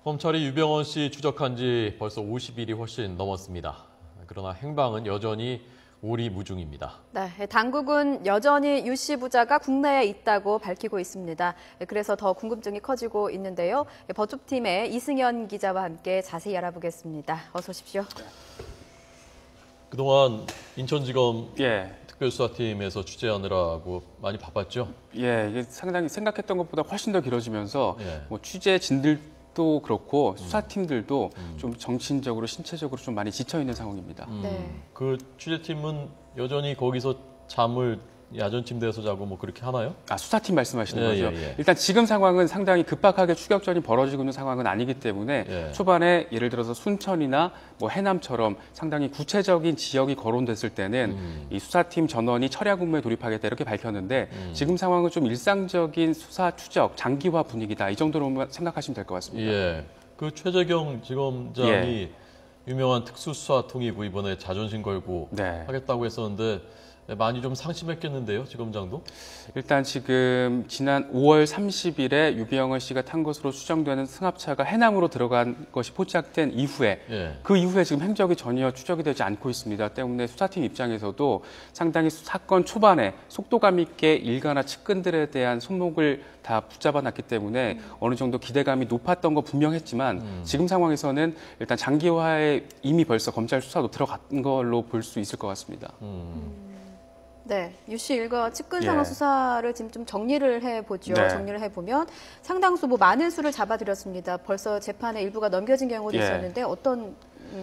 검찰이 유병언 씨 추적한 지 벌써 50일이 훨씬 넘었습니다. 그러나 행방은 여전히 오리무중입니다. 네, 당국은 여전히 유 씨 부자가 국내에 있다고 밝히고 있습니다. 그래서 더 궁금증이 커지고 있는데요. 법조팀의 이승현 기자와 함께 자세히 알아보겠습니다. 어서 오십시오. 그동안 인천지검 특별수사팀에서 취재하느라고 많이 바빴죠? 이게 상당히 생각했던 것보다 훨씬 더 길어지면서 뭐 취재진들도 그렇고 수사팀들도 좀 정신적으로, 신체적으로 좀 많이 지쳐 있는 상황입니다. 그 취재팀은 여전히 거기서 잠을 야전 침대에서 자고 뭐 그렇게 하나요? 수사팀 말씀하시는 거죠. 일단 지금 상황은 상당히 급박하게 추격전이 벌어지고 있는 상황은 아니기 때문에 초반에 예를 들어서 순천이나 뭐 해남처럼 상당히 구체적인 지역이 거론됐을 때는 이 수사팀 전원이 철야 근무에 돌입하겠다 이렇게 밝혔는데 지금 상황은 좀 일상적인 수사 추적, 장기화 분위기다 이 정도로만 생각하시면 될 것 같습니다. 그 최재경 지검장이 유명한 특수수사통이고 이번에 자존심 걸고 하겠다고 했었는데 많이 좀 상심했겠는데요, 지검장도? 일단 지금 지난 5월 30일에 유병언 씨가 탄 것으로 추정되는 승합차가 해남으로 들어간 것이 포착된 이후에 그 이후에 지금 행적이 전혀 추적이 되지 않고 있습니다. 때문에 수사팀 입장에서도 상당히 사건 초반에 속도감 있게 일가나 측근들에 대한 손목을 다 붙잡아 놨기 때문에 어느 정도 기대감이 높았던 거 분명했지만 지금 상황에서는 일단 장기화에 이미 벌써 검찰 수사도 들어간 걸로 볼 수 있을 것 같습니다. 네, 유 씨 일가 측근 상황 수사를 지금 좀 정리를 해보죠. 정리를 해보면 상당수 많은 수를 잡아들였습니다. 벌써 재판에 일부가 넘겨진 경우도 있었는데 어떤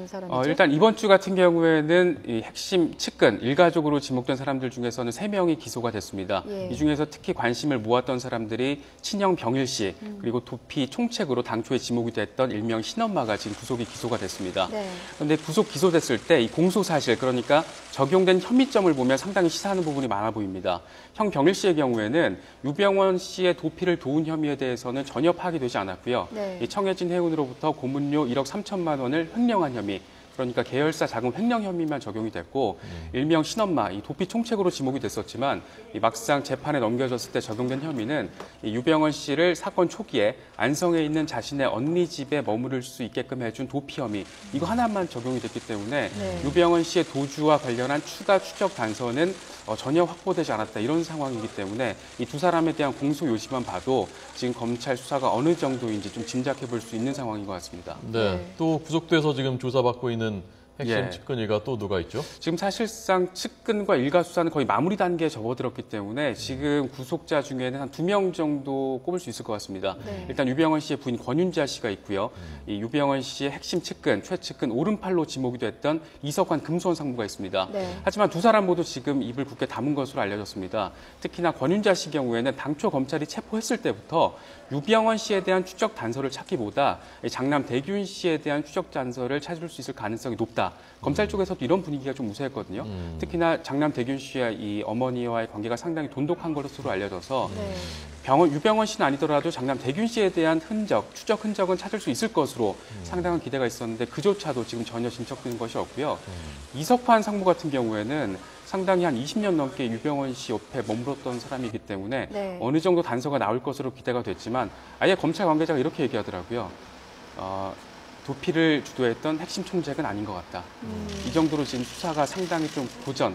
사람이죠? 일단 이번 주 같은 경우에는 이 핵심 측근, 일가족으로 지목된 사람들 중에서는 3명이 기소가 됐습니다. 이 중에서 특히 관심을 모았던 사람들이 친형 병일 씨, 그리고 도피 총책으로 당초에 지목이 됐던 일명 신엄마가 지금 기소가 됐습니다. 그런데 기소됐을 때 이 공소 사실, 그러니까 적용된 혐의점을 보면 상당히 시사하는 부분이 많아 보입니다. 형 병일 씨의 경우에는 유병언 씨의 도피를 도운 혐의에 대해서는 전혀 파악이 되지 않았고요. 이 청해진 해운으로부터 고문료 1억 3천만 원을 횡령한 혐의, 그러니까 계열사 자금 횡령 혐의만 적용이 됐고 일명 신엄마, 이 도피 총책으로 지목이 됐었지만 이 막상 재판에 넘겨졌을 때 적용된 혐의는 이 유병언 씨를 사건 초기에 안성에 있는 자신의 언니 집에 머무를 수 있게끔 해준 도피 혐의, 이거 하나만 적용이 됐기 때문에 유병언 씨의 도주와 관련한 추가 추적 단서는 전혀 확보되지 않았다 이런 상황이기 때문에 이 두 사람에 대한 공소 요지만 봐도 지금 검찰 수사가 어느 정도인지 좀 짐작해 볼 수 있는 상황인 것 같습니다. 또 구속돼서 지금 조사받고 있는 핵심 측근 일가 또 누가 있죠? 지금 사실상 측근과 일가 수사는 거의 마무리 단계에 접어들었기 때문에 지금 구속자 중에는 한 2명 정도 꼽을 수 있을 것 같습니다. 일단 유병언 씨의 부인 권윤자 씨가 있고요. 이 유병언 씨의 핵심 측근, 최측근 오른팔로 지목이 됐던 이석환 금수원 상무가 있습니다. 하지만 두 사람 모두 지금 입을 굳게 다문 것으로 알려졌습니다. 특히나 권윤자 씨 경우에는 당초 검찰이 체포했을 때부터 유병언 씨에 대한 추적 단서를 찾기보다 장남 대균 씨에 대한 추적 단서를 찾을 수 있을 가능성이 높다. 검찰 쪽에서도 이런 분위기가 좀 우세했거든요. 특히나 장남 대균 씨와 이 어머니와의 관계가 상당히 돈독한 것으로 알려져서 유병언 씨는 아니더라도 장남 대균 씨에 대한 추적 흔적은 찾을 수 있을 것으로 상당한 기대가 있었는데 그조차도 지금 전혀 진척되는 것이 없고요. 이석환 상무 같은 경우에는 상당히 한 20년 넘게 유병언 씨 옆에 머물렀던 사람이기 때문에 어느 정도 단서가 나올 것으로 기대가 됐지만 아예 검찰 관계자가 이렇게 얘기하더라고요. 도피를 주도했던 핵심 총책은 아닌 것 같다. 이 정도로 지금 수사가 상당히 좀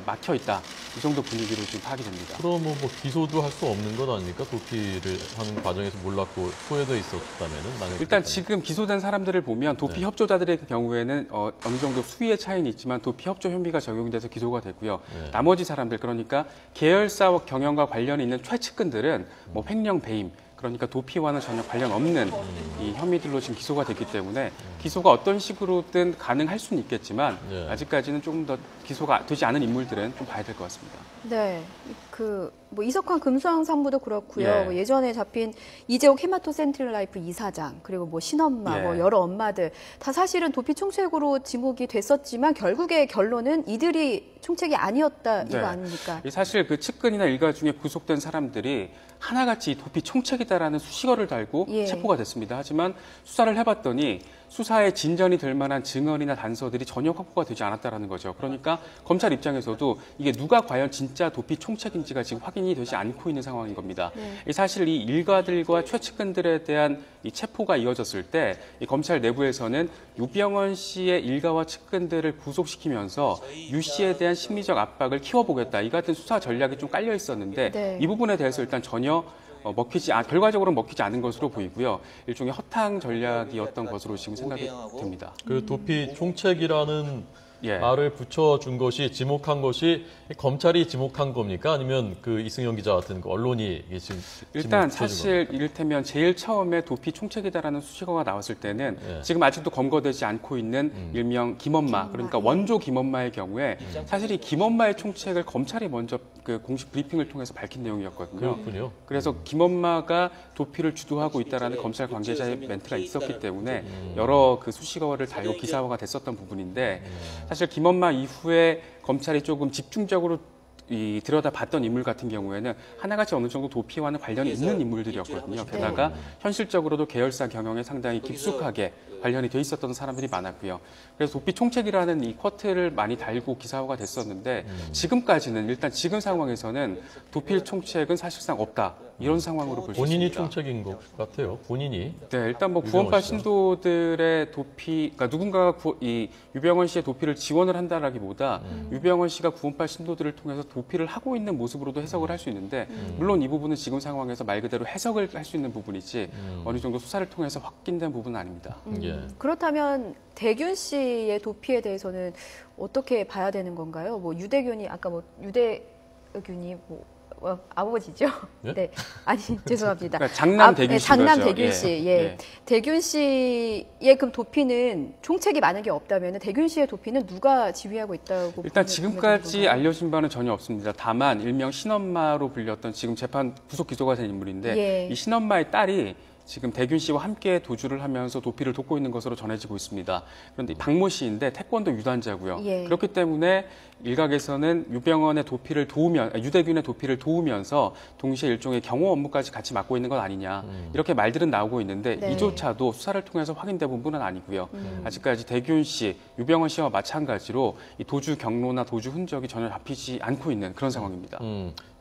막혀 있다. 이 정도 분위기로 지금 파악이 됩니다. 그럼 뭐 기소도 할 수 없는 것 아닙니까? 도피를 하는 과정에서 몰랐고 소외돼 있었다면은? 일단 지금 기소된 사람들을 보면 도피 협조자들의 경우에는 어느 정도 수위의 차이는 있지만 도피 협조 혐의가 적용돼서 기소가 됐고요. 나머지 사람들, 그러니까 계열사 경영과 관련이 있는 최측근들은 뭐 횡령 배임, 그러니까 도피와는 전혀 관련 없는 이 혐의들로 지금 기소가 됐기 때문에 기소가 어떤 식으로든 가능할 수는 있겠지만 아직까지는 조금 더 기소가 되지 않은 인물들은 좀 봐야 될 것 같습니다. 이석환 금수왕 상무도 그렇고요. 예전에 잡힌 이재옥 헤마토센트럴라이프 이사장, 그리고 신엄마, 여러 엄마들 다 사실은 도피 총책으로 지목이 됐었지만 결국의 결론은 이들이 총책이 아니었다 이거 아닙니까? 사실 그 측근이나 일가 중에 구속된 사람들이 하나같이 도피 총책이다라는 수식어를 달고 체포가 됐습니다. 하지만 수사를 해봤더니 수사에 진전이 될 만한 증언이나 단서들이 전혀 확보가 되지 않았다는 거죠. 그러니까 검찰 입장에서도 이게 누가 과연 진짜 도피 총책인지가 지금 확인이 확인이 되지 않고 있는 상황인 겁니다. 사실 이 일가들과 최측근들에 대한 이 체포가 이어졌을 때 이 검찰 내부에서는 유병헌 씨의 일가와 측근들을 구속시키면서 유 씨에 대한 심리적 압박을 키워보겠다. 이 같은 수사 전략이 좀 깔려 있었는데 이 부분에 대해서 일단 전혀 결과적으로 먹히지 않은 것으로 보이고요. 일종의 허탕 전략이었던 것으로 지금 생각이 듭니다. 그 도피 총책이라는 말을 붙여준 것이 지목한 것이 검찰이 지목한 겁니까? 아니면 그 이승영 기자 같은 그 언론이 지금 일단 사실 이를테면 제일 처음에 도피 총책이다라는 수식어가 나왔을 때는 지금 아직도 검거되지 않고 있는 일명 김엄마, 그러니까 원조 김엄마의 경우에 사실 이 김엄마의 총책을 검찰이 먼저 그 공식 브리핑을 통해서 밝힌 내용이었거든요. 그렇군요. 그래서 김엄마가 도피를 주도하고 있다라는 검찰 관계자의 멘트가 있었기 때문에 여러 그 수식어를 달고 기사화가 됐었던 부분인데 사실 김엄마 이후에 검찰이 조금 집중적으로 들여다봤던 인물 같은 경우에는 하나같이 어느 정도 도피와는 관련이 있는 인물들이었거든요. 게다가 현실적으로도 계열사 경영에 상당히 깊숙하게 관련이 돼 있었던 사람들이 많았고요. 그래서 도피 총책이라는 이 쿼트를 많이 달고 기사화가 됐었는데 지금까지는 일단 지금 상황에서는 도피 총책은 사실상 없다. 이런 상황으로 볼 수 있습니다. 본인이 총책인 것 같아요. 본인이. 네, 일단 뭐 구원파 신도들의 도피, 그러니까 누군가가 이 유병헌 씨의 도피를 지원을 한다라기보다 유병헌 씨가 구원파 신도들을 통해서 도피를 하고 있는 모습으로도 해석을 할 수 있는데 물론 이 부분은 지금 상황에서 말 그대로 해석을 할 수 있는 부분이지 어느 정도 수사를 통해서 확인된 부분은 아닙니다. 그렇다면 대균 씨의 도피에 대해서는 어떻게 봐야 되는 건가요? 뭐 유대균이 아까 뭐 유대균이 아버지죠? 예? 네. 아니, 죄송합니다. 그러니까 장남 대균 씨. 장남 대균 씨. 대균 씨의 그 도피는 총책이 만약에 없다면 대균 씨의 도피는 누가 지휘하고 있다고 일단 지금까지 알려진 바는 전혀 없습니다. 다만 일명 신엄마로 불렸던 지금 재판 구속 기소가 된 인물인데 이 신엄마의 딸이 지금 대균 씨와 함께 도주를 하면서 도피를 돕고 있는 것으로 전해지고 있습니다. 그런데 박모 씨인데 태권도 유단자고요. 그렇기 때문에 일각에서는 유병헌의 도피를 유대균의 도피를 도우면서 동시에 일종의 경호 업무까지 같이 맡고 있는 것 아니냐 이렇게 말들은 나오고 있는데 이조차도 수사를 통해서 확인된 부분은 아니고요. 아직까지 대균 씨, 유병헌 씨와 마찬가지로 이 도주 경로나 도주 흔적이 전혀 잡히지 않고 있는 그런 상황입니다.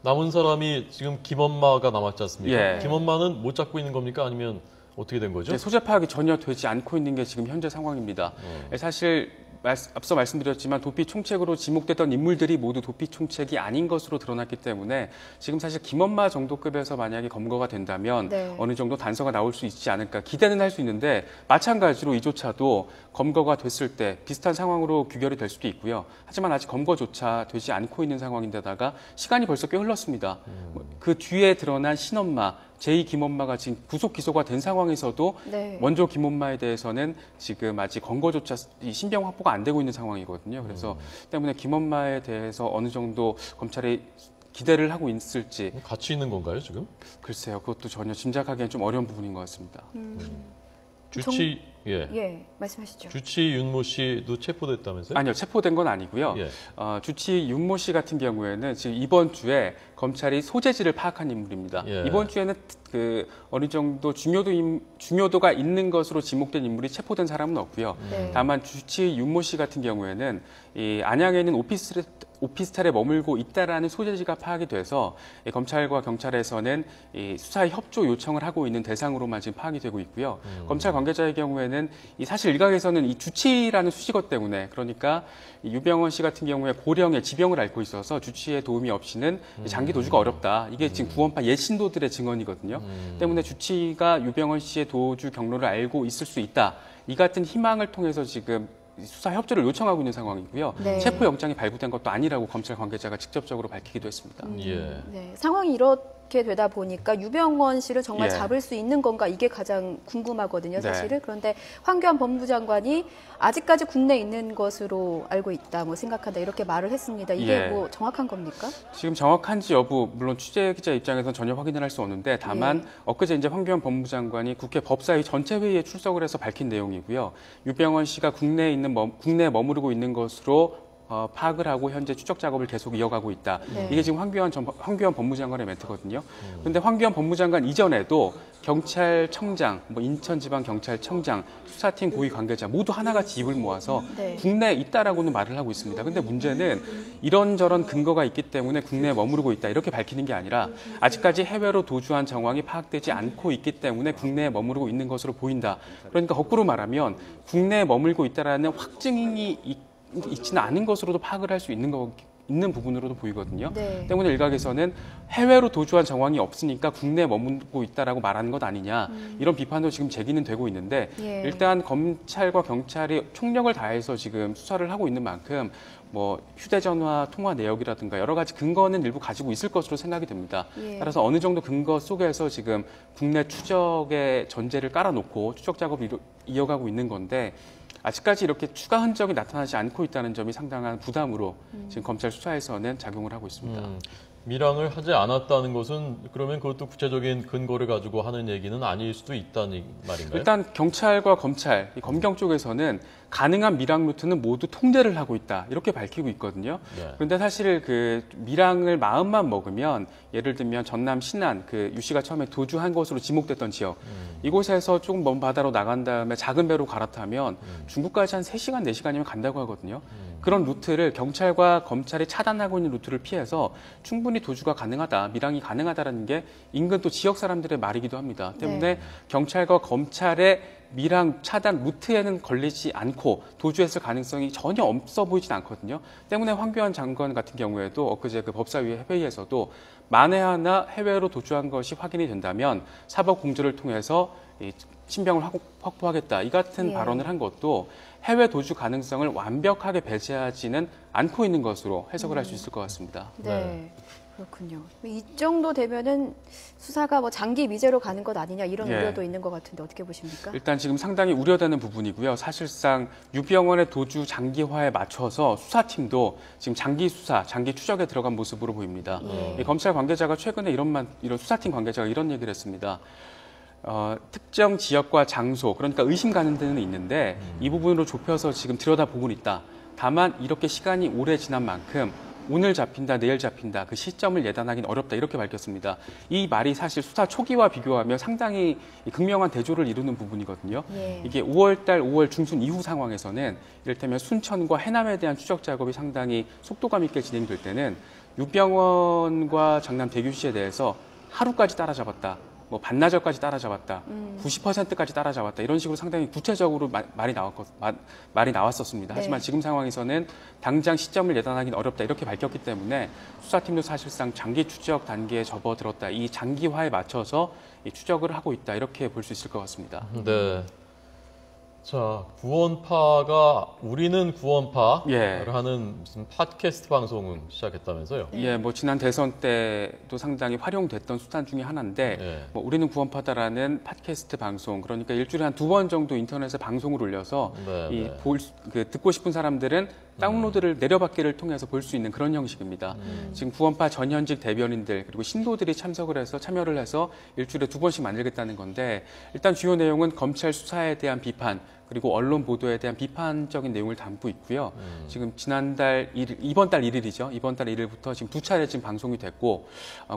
남은 사람이 지금 김엄마가 남았지 않습니까? 김엄마는 못 잡고 있는 겁니까? 아니면 어떻게 된 거죠? 소재 파악이 전혀 되지 않고 있는 게 지금 현재 상황입니다. 사실 앞서 말씀드렸지만 도피 총책으로 지목됐던 인물들이 모두 도피 총책이 아닌 것으로 드러났기 때문에 지금 사실 김엄마 정도급에서 만약에 검거가 된다면 어느 정도 단서가 나올 수 있지 않을까 기대는 할 수 있는데 마찬가지로 이조차도 검거가 됐을 때 비슷한 상황으로 규결이 될 수도 있고요. 하지만 아직 검거조차 되지 않고 있는 상황인데다가 시간이 벌써 꽤 흘렀습니다. 그 뒤에 드러난 신엄마, 제2 김엄마가 지금 구속 기소가 된 상황에서도 원조 김엄마에 대해서는 지금 아직 검거조차 이 신병 확보가 안 되고 있는 상황이거든요. 그래서 때문에 김엄마에 대해서 어느 정도 검찰이 기대를 하고 있을지 같이 있는 건가요 지금? 글쎄요, 그것도 전혀 짐작하기엔 좀 어려운 부분인 것 같습니다. 주치 말씀하시죠. 주치 윤모 씨도 체포됐다면서요? 아니요, 체포된 건 아니고요. 주치 윤모 씨 같은 경우에는 지금 이번 주에 검찰이 소재지를 파악한 인물입니다. 이번 주에는 그 어느 정도 중요도가 있는 것으로 지목된 인물이 체포된 사람은 없고요. 다만 주치 윤모 씨 같은 경우에는 이 안양에 있는 오피스텔에 머물고 있다라는 소재지가 파악이 돼서 검찰과 경찰에서는 이 수사에 협조 요청을 하고 있는 대상으로만 지금 파악이 되고 있고요. 검찰 관계자의 경우에는 사실 일각에서는 이 주치라는 수식어 때문에 그러니까 유병헌 씨 같은 경우에 고령의 지병을 앓고 있어서 주치의 도움이 없이는 장기 도주가 어렵다. 이게 지금 구원파 예신도들의 증언이거든요. 때문에 주치가 유병헌 씨의 도주 경로를 알고 있을 수 있다. 이 같은 희망을 통해서 지금 수사 협조를 요청하고 있는 상황이고요. 체포 영장이 발부된 것도 아니라고 검찰 관계자가 직접적으로 밝히기도 했습니다. 상황이 이렇게 되다 보니까 유병헌 씨를 정말 잡을 수 있는 건가 이게 가장 궁금하거든요, 사실은. 그런데 황교안 법무부 장관이 아직까지 국내에 있는 것으로 알고 있다, 뭐 생각한다 이렇게 말을 했습니다. 이게 뭐 정확한 겁니까? 지금 정확한지 여부 물론 취재 기자 입장에서는 전혀 확인을 할 수 없는데 다만 엊그제 이제 황교안 법무부 장관이 국회 법사위 전체 회의에 출석을 해서 밝힌 내용이고요. 유병헌 씨가 국내에 머무르고 있는 것으로 파악을 하고 현재 추적 작업을 계속 이어가고 있다. 이게 지금 황교안 법무장관의 멘트거든요. 그런데 황교안 법무장관 이전에도 경찰청장, 뭐 인천지방경찰청장, 수사팀 고위 관계자 모두 하나같이 입을 모아서 국내에 있다라고는 말을 하고 있습니다. 근데 문제는 이런저런 근거가 있기 때문에 국내에 머무르고 있다 이렇게 밝히는 게 아니라 아직까지 해외로 도주한 정황이 파악되지 않고 있기 때문에 국내에 머무르고 있는 것으로 보인다. 그러니까 거꾸로 말하면 국내에 머물고 있다라는 확증이 있지는 않은 것으로도 파악을 할 수 있는 부분으로도 보이거든요. 때문에 일각에서는 해외로 도주한 정황이 없으니까 국내에 머물고 있다라고 말하는 것 아니냐 이런 비판도 지금 제기는 되고 있는데 일단 검찰과 경찰이 총력을 다해서 지금 수사를 하고 있는 만큼 뭐 휴대전화 통화 내역이라든가 여러 가지 근거는 일부 가지고 있을 것으로 생각이 됩니다. 따라서 어느 정도 근거 속에서 지금 국내 추적의 전제를 깔아놓고 추적 작업을 이어가고 있는 건데 아직까지 이렇게 추가 흔적이 나타나지 않고 있다는 점이 상당한 부담으로 지금 검찰 수사에서는 작용을 하고 있습니다. 밀항을 하지 않았다는 것은 그러면 그것도 구체적인 근거를 가지고 하는 얘기는 아닐 수도 있다는 말인가요? 일단 경찰과 검찰, 검경 쪽에서는 가능한 밀항 루트는 모두 통제를 하고 있다 이렇게 밝히고 있거든요. 그런데 사실 그 밀항을 마음만 먹으면 예를 들면 전남 신안 그 유 씨가 처음에 도주한 것으로 지목됐던 지역 이곳에서 조금 먼 바다로 나간 다음에 작은 배로 갈아타면 중국까지 한 3시간, 4시간이면 간다고 하거든요. 그런 루트를 경찰과 검찰이 차단하고 있는 루트를 피해서 충분히 도주가 가능하다, 밀항이 가능하다라는 게 인근 또 지역 사람들의 말이기도 합니다. 때문에 경찰과 검찰의 밀항 차단 루트에는 걸리지 않고 도주했을 가능성이 전혀 없어 보이진 않거든요. 때문에 황교안 장관 같은 경우에도 엊그제 그 법사위 회의에서도 만에 하나 해외로 도주한 것이 확인이 된다면 사법 공조를 통해서 신병을 확보하겠다. 이 같은 발언을 한 것도 해외 도주 가능성을 완벽하게 배제하지는 않고 있는 것으로 해석을 할 수 있을 것 같습니다. 네. 그렇군요. 이 정도 되면은 수사가 뭐 장기 미제로 가는 것 아니냐 이런 우려도 있는 것 같은데 어떻게 보십니까? 일단 지금 상당히 우려되는 부분이고요. 사실상 유병원의 도주 장기화에 맞춰서 수사팀도 지금 장기 수사, 장기 추적에 들어간 모습으로 보입니다. 검찰 관계자가 최근에 이런 수사팀 관계자가 이런 얘기를 했습니다. 특정 지역과 장소, 그러니까 의심 가는 데는 있는데 이 부분으로 좁혀서 지금 들여다보고는 있다. 다만 이렇게 시간이 오래 지난 만큼 오늘 잡힌다, 내일 잡힌다, 그 시점을 예단하기는 어렵다 이렇게 밝혔습니다. 이 말이 사실 수사 초기와 비교하면 상당히 극명한 대조를 이루는 부분이거든요. 이게 5월 중순 이후 상황에서는 이를테면 순천과 해남에 대한 추적 작업이 상당히 속도감 있게 진행될 때는 유병원과 장남 대규시에 대해서 하루까지 따라잡았다. 뭐 반나절까지 따라잡았다, 90%까지 따라잡았다 이런 식으로 상당히 구체적으로 말이 나왔었습니다. 하지만 지금 상황에서는 당장 시점을 예단하기는 어렵다 이렇게 밝혔기 때문에 수사팀도 사실상 장기 추적 단계에 접어들었다. 이 장기화에 맞춰서 이 추적을 하고 있다 이렇게 볼 수 있을 것 같습니다. 네. 자, 구원파가 우리는 구원파를 하는 무슨 팟캐스트 방송을 시작했다면서요? 예, 뭐 지난 대선 때도 상당히 활용됐던 수단 중에 하나인데 뭐 우리는 구원파다라는 팟캐스트 방송, 그러니까 일주일에 한 2번 정도 인터넷에 방송을 올려서 듣고 싶은 사람들은 다운로드를 내려받기를 통해서 볼 수 있는 그런 형식입니다. 지금 구원파 전현직 대변인들 그리고 신도들이 참여를 해서 일주일에 2번씩 만들겠다는 건데 일단 주요 내용은 검찰 수사에 대한 비판 그리고 언론 보도에 대한 비판적인 내용을 담고 있고요. 지금 이번 달 1일이죠. 이번 달 1일부터 지금 2차례 지금 방송이 됐고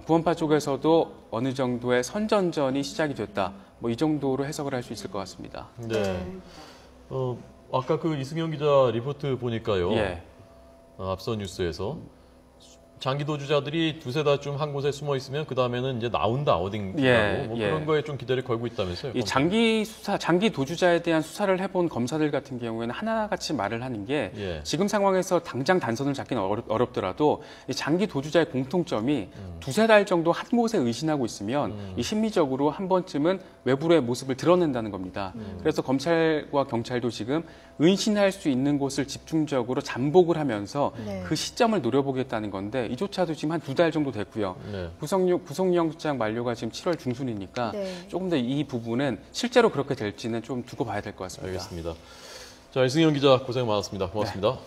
구원파 쪽에서도 어느 정도의 선전전이 시작이 됐다. 뭐 이 정도로 해석을 할 수 있을 것 같습니다. 네. 아까 그 이승현 기자 리포트 보니까요. 앞선 뉴스에서 장기 도주자들이 두세 달쯤 한 곳에 숨어 있으면 그 다음에는 이제 나온다 어딘가로 뭐 그런 거에 좀 기대를 걸고 있다면서요? 이 장기 도주자에 대한 수사를 해본 검사들 같은 경우에는 하나같이 말을 하는 게 지금 상황에서 당장 단선을 잡기는 어렵더라도 이 장기 도주자의 공통점이 두세 달 정도 한 곳에 의신하고 있으면 이 심리적으로 한 번쯤은 외부의 모습을 드러낸다는 겁니다. 그래서 검찰과 경찰도 지금 의심할 수 있는 곳을 집중적으로 잠복을 하면서 그 시점을 노려보겠다는 건데 이조차도 지금 한 2달 정도 됐고요. 구속영장 만료가 지금 7월 중순이니까 조금 더 이 부분은 실제로 그렇게 될지는 좀 두고 봐야 될 것 같습니다. 알겠습니다. 자, 이승현 기자 고생 많았습니다. 고맙습니다. 네.